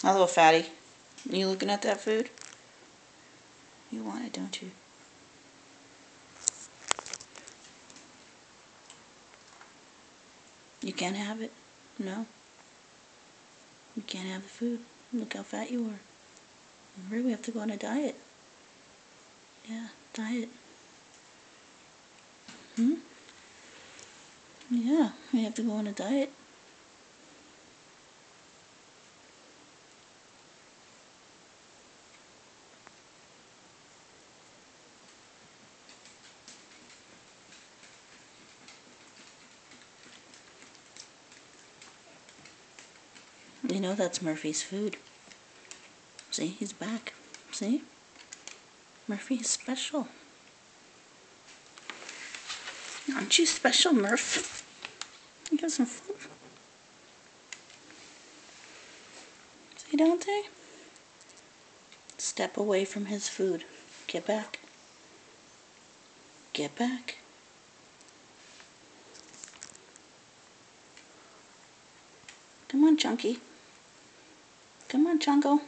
Hello, fatty. Are you looking at that food? You want it, don't you? You can't have it? No? You can't have the food. Look how fat you are. Remember, we have to go on a diet. Yeah, diet. Yeah, we have to go on a diet. You know that's Murphy's food. See, he's back. See? Murphy is special. Aren't you special, Murph? You got some food. See, don't they? Step away from his food. Get back. Get back. Come on, Chunky. Come on, Chunko.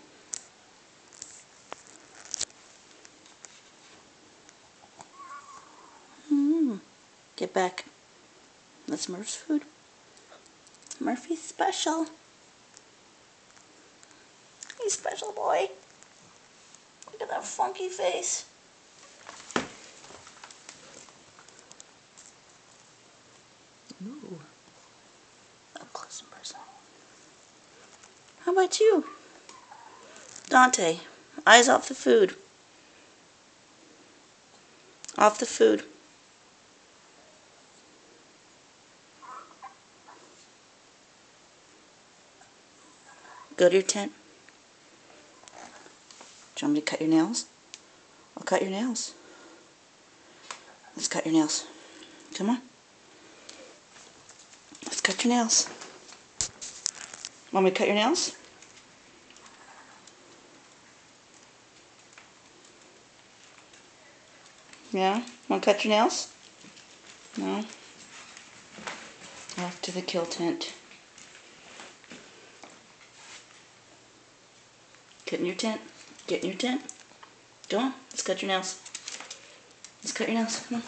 Get back. That's Murph's food. Murphy's special. He's special, boy. Look at that funky face. Ooh. Up close and personal. How about you? Dante, eyes off the food. Off the food. Go to your tent. Do you want me to cut your nails? I'll cut your nails. Let's cut your nails. Come on. Let's cut your nails. Want me to cut your nails? Yeah? Want to cut your nails? No? Off to the kill tent. Get in your tent. Get in your tent. Go on. Let's cut your nails. Let's cut your nails. Come on.